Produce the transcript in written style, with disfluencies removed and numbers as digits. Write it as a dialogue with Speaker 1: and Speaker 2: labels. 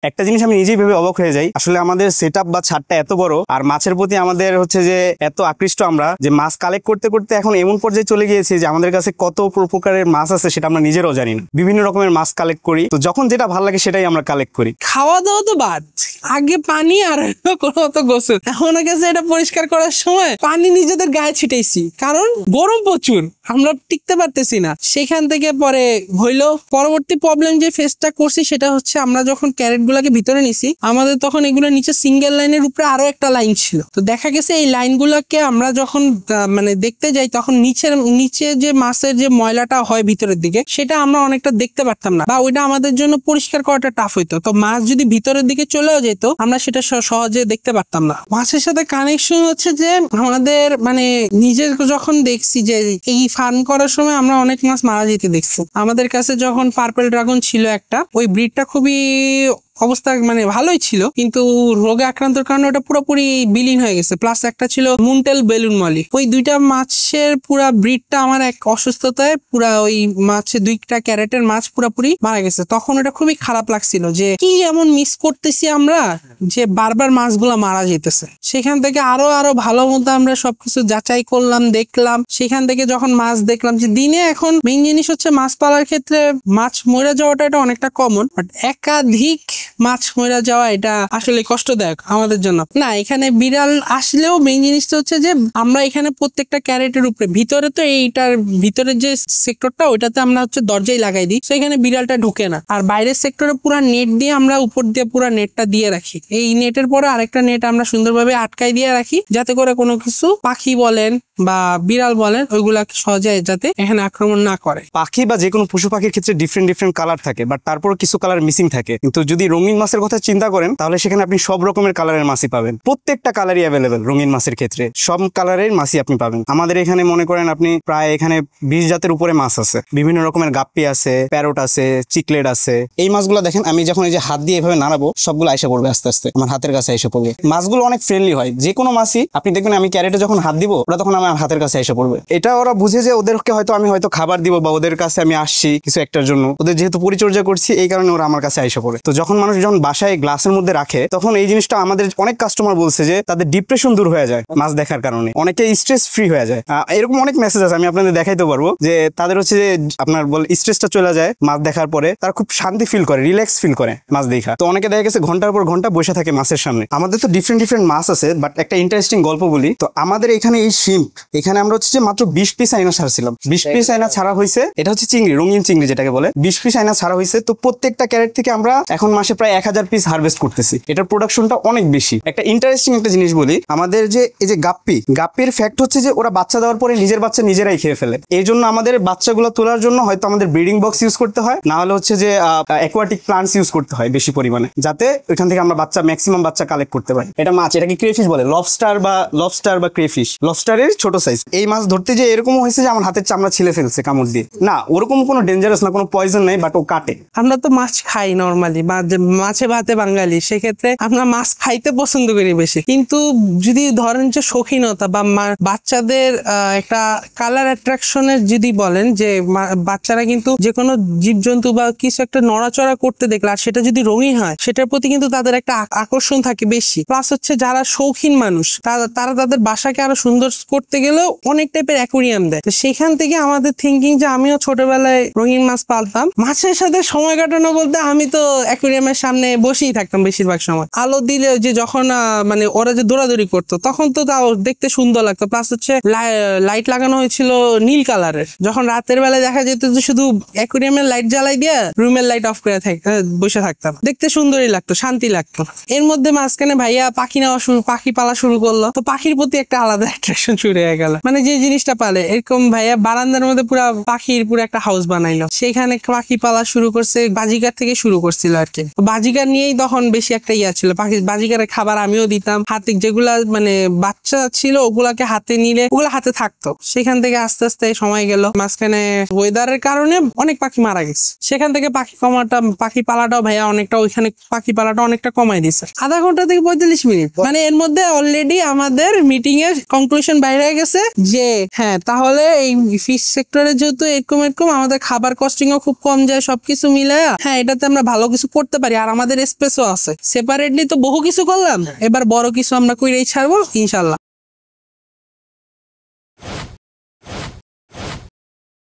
Speaker 1: একটা জিনিস আমি নিজেই ভেবে অবাক হয়ে যাই, আসলে আমাদের সেটআপ বা ছাদটা এত বড় আর মাছের প্রতি আমাদের হচ্ছে যে এত আকৃষ্ট আমরা যে মাছ কালেক্ট করতে করতে এখন এমন পর্যায়ে চলে গিয়েছি যে আমাদের কাছে কত প্রকারের মাছ আছে সেটা আমরা নিজেরাও জানি না। বিভিন্ন রকমের মাছ কালেক্ট করি, তো যখন যেটা ভালো লাগে সেটাই আমরা কালেক্ট করি।
Speaker 2: খাওয়া দাওয়া তো বাদ, আগে পানি আর কোনো মতো গোসল। এখন গেছে এটা পরিষ্কার করার সময় পানি নিজেদের গায়ে ছিটাইছি, কারণ গরম প্রচুর, আমরা টিকতে পারতেছি না। সেখান থেকে পরে হইলো পরবর্তী প্রবলেম যে ফেসটা করছি সেটা হচ্ছে আমরা যখন ক্যারেট গুলাকে ভিতরে নিছি আমাদের তখন এগুলো নিচে সিঙ্গেল লাইনের উপরে আরো একটা লাইন ছিল। তো দেখা গেছে এই লাইনগুলোকে আমরা যখন মানে দেখতে যাই তখন নিচে যে মাছের যে ময়লাটা হয় ভিতরের দিকে সেটা আমরা অনেকটা দেখতে পারতাম না, বা ওইটা আমাদের জন্য পরিষ্কার করাটা টাফ হইতো। তো মাছ যদি ভিতরের দিকে চলেও যেত আমরা সেটা সহজে দেখতে পারতাম না। মাছের সাথে কানেকশন হচ্ছে যে আমাদের মানে নিজের যখন দেখছি যে এই ফার্ম করার সময় আমরা অনেক মাছ মারা যেতে দেখছি। আমাদের কাছে যখন পার্পল ড্রাগন ছিল একটা, ওই ব্রিডটা খুবই অবস্থা মানে ভালোই ছিল, কিন্তু রোগে আক্রান্তর কারণে ওটা পুরোপুরি বিলীন হয়ে গেছে। প্লাস একটা ছিল মুনটেল বেলুন মলি, ওই দুইটা মাছের পুরা ব্রিডটা আমার এক অসুস্থতায় পুরা ওই মাছের দুইটা ক্যারেটের মাছ পুরোপুরি মারা গেছে। তখন ওটা খুবই খারাপ লাগছিল যে কি এমন মিস করতেছি আমরা যে বারবার মাছগুলা মারা যেতেছে। সেখান থেকে আরো ভালো মতো আমরা সবকিছু যাচাই করলাম, দেখলাম। সেখান থেকে যখন মাছ দেখলাম যে দিনে এখন মেইন জিনিস হচ্ছে মাছ পালার ক্ষেত্রে মাছ মরে যাওয়াটা এটা অনেকটা কমন, বাট একাধিক মাছ মরে যাওয়া এটা আসলে কষ্টদায়ক আমাদের জন্য। না, এখানে বিড়াল আসলেও মেইন জিনিসটা হচ্ছে যে আমরা এখানে প্রত্যেকটা ক্যারেটের উপরে ভিতরে তো এইটার ভিতরের যে সেক্টরটা ওইটাতে আমরা হচ্ছে দরজাই লাগাই দিই, তো এখানে বিড়ালটা ঢুকে না। আর বাইরের সেক্টরে পুরো নেট দিয়ে আমরা উপর দিয়ে পুরো নেটটা দিয়ে রাখি। এই নেটের পরে আরেকটা নেট আমরা সুন্দরভাবে আটকাই দিয়ে রাখি, যাতে করে কোনো কিছু পাখি বলেন বা বিড়াল বলেন ওইগুলা সহজে যাতে এখানে আক্রমণ না করে।
Speaker 1: পাখি বা যে কোনো পশু পাখির ক্ষেত্রে ডিফারেন্ট কালার থাকে, বাট তারপর কিছু কালার মিসিং থাকে। কিন্তু যদি রঙিন মাছের কথা চিন্তা করেন তাহলে সেখানে আপনি সব রকমের কালারের মাছই পাবেন। প্রত্যেকটা কালারই অ্যাভেলেবেল রঙিন মাছের ক্ষেত্রে, সব কালারের মাছই আপনি পাবেন। আমাদের এখানে মনে করেন আপনি প্রায় এখানে 20 জাতের উপরে মাছ আছে, বিভিন্ন রকমের গাপ্পি আছে, প্যারট আছে, চিকলেট আছে। এই মাছগুলো দেখেন আমি যখন এই যে হাত দিয়ে এভাবে নাড়াবো সবগুলো আইসা পড়বে, আস্তে আস্তে আমার হাতের কাছে আইসা পড়বে। মাছগুলো অনেক ফ্রেন্ডলি হয়, যে কোনো মাছই আপনি দেখবেন আমি ক্যারেটে যখন হাত দিব ওরা তখন আমার হাতের কাছে আইসা পড়বে। এটা ওরা বুঝে যে ওদেরকে আমি হয়তো খাবার দিব বা ওদের কাছে আমি আসছি কিছু একটার জন্য, ওদের যেহেতু পরিচর্যা করছি এই কারণে ওরা আমার কাছে আইসা পড়ে। তো যখন মানুষ যখন বাসায় গ্লাসের মধ্যে রাখে তখন এই জিনিসটা আমাদের অনেক কাস্টমার বলছে যে তাদের ডিপ্রেশন দূর হয়ে যায় মাছ দেখার কারণে, অনেকে স্ট্রেস ফ্রি হয়ে যায়। এরকম অনেক মেসেজ আছে, আমি আপনাদের দেখাইতে পারবো যে তাদের হচ্ছে যে আপনার স্ট্রেসটা চলে যায় মাছ দেখার পরে, তারা খুব শান্তি ফিল করে, রিল্যাক্স ফিল করে মাছ দেখা। তো অনেকে দেখা গেছে ঘন্টার পর ঘন্টা বসে থাকে মাছের সামনে। আমাদের তো ডিফারেন্ট মাছ আছে, বাট একটা ইন্টারেস্টিং গল্প বলি। তো আমাদের এখানে এই শিম্প এখানে আমরা হচ্ছে যে মাত্র 20 পিস আইনা ছাড়ছিলাম, 20 পিস আইনা ছাড়া হয়েছে। এটা হচ্ছে চিংড়ি, রঙিন চিংড়ি যেটাকে বলে, 20 পিস আইনা ছাড়া হয়েছে। তো প্রত্যেকটা ক্যারেট থেকে আমরা এখন মাসে প্রায় 1000 পিস হারভেস্ট করতেছি। এটার প্রোডাকশনটা অনেক বেশি। একটা ইন্টারেস্টিং একটা জিনিস বলি, আমাদের যে এই যে গাপ্পির ফ্যাক্ট হচ্ছে যে ওরা বাচ্চা দেওয়ার পরে নিজের বাচ্চা নিজেরাই খেয়ে ফেলে। এই জন্য আমাদের বাচ্চাগুলো তোলার জন্য হয়তো আমাদের ব্রিডিং বক্স ইউজ করতে হয়, না হলে হচ্ছে যে অ্যাকোয়াটিক প্লান্টস ইউজ করতে হয় বেশি পরিমাণে, যাতে ওইখান থেকে আমরা ম্যাক্সিমাম বাচ্চা কালেক্ট করতে পারি। এটা মাছ, এটাকে ক্রেফিশ বলে, লবস্টার বা ক্রেফিশ। লবস্টারের ছোট সাইজ। এই মাছ ধরতে যে এরকমও হয়েছে যে আমার হাতের চামড়া ছিলে ফেলছে কামড় দিয়ে। না, ওরকম কোনো ডেঞ্জারাস না, কোনো পয়জন নাই, বাট ও কাটে।
Speaker 2: আমরা তো মাছ খাই নর্মালি, মাছে ভাতে বাঙালি, সেক্ষেত্রে আমরা মাছ খাইতে পছন্দ করি বেশি। কিন্তু যদি ধরেন যে শৌখিনতা বা বাচ্চাদের একটা কালার অ্যাট্রাকশনের যদি বলেন যে বাচ্চারা কিন্তু যে কোনো জীবজন্তু বা কিছু একটা নড়াচড়া করতে দেখলে আর সেটা যদি রঙিন হয় সেটার প্রতি কিন্তু তাদের একটা আকর্ষণ থাকে বেশি। প্লাস হচ্ছে যারা শৌখিন মানুষ তারা তাদের বাসাকে আরো সুন্দর করতে গেলেও অনেক টাইপের অ্যাকুরিয়াম দেয়। তো সেখান থেকে আমাদের থিঙ্কিং যে আমিও ছোটবেলায় রঙিন মাছ পালতাম। মাছের সাথে সময় কাটানো বলতে আমি তো অ্যাকুরিয়ামের সামনে বসেই থাকতাম বেশিরভাগ সময়। আলো দিলে যে যখন মানে ওরা যে দৌড়াদৌড়ি করতো তখন তো তাও দেখতে সুন্দর লাগতো। প্লাস হচ্ছে লাইট লাগানো হয়েছিল নীল কালারের, যখন রাতের বেলায় দেখা যেত যে শুধু অ্যাকুরিয়ামের লাইট জ্বালাই দিয়ে রুমের লাইট অফ করে বসে থাকতাম, দেখতে সুন্দরই লাগতো, শান্তি লাগতো। এর মধ্যে মাঝখানে ভাইয়া পাখি পালা শুরু করলো, তো পাখির প্রতি একটা আলাদা অ্যাট্রাকশন শুরু হয়ে গেল। মানে যে জিনিসটা পালে এরকম ভাইয়া বারান্দার মধ্যে পাখির পুরো একটা হাউস বানাইলো, সেখানে পাখি পালা শুরু করছে, বাজিকার থেকে শুরু করছিল আর কি। বাজিকার নিয়েই তখন বেশি একটা ছিল, বাজিকারের খাবার আমিও দিতাম। হাতে যেগুলা মানে বাচ্চা ছিল ওগুলাকে হাতে নিলে ওগুলা হাতে থাকতো। সেখান থেকে আস্তে আস্তে সময় গেল, মাঝখানে ওয়েদারের কারণে অনেক পাখি মারা গেছে। সেখান থেকে পাখি পালাটাও ভাইয়া অনেকটা, ওইখানে পাখি পালাটা অনেকটা কমাই দিছে, আধা ঘন্টা থেকে 45 মিনিট। মানে এর মধ্যে অলরেডি আমাদের মিটিং এর কনক্লুশন বাইরে হয়ে গেছে যে হ্যাঁ তাহলে এই ফিশ সেক্টরে যেহেতু এরকম আমাদের খাবার কস্টিং ও খুব কম যায়, সবকিছু মিলে হ্যাঁ এটাতে আমরা ভালো কিছু করতে পারি। আর আমাদের স্পেসও আছে। সেপারেটলি তো বহু কিছু করলাম, এবার বড় কিছু আমরা কইরেই ছাড়বো ইনশাল্লাহ।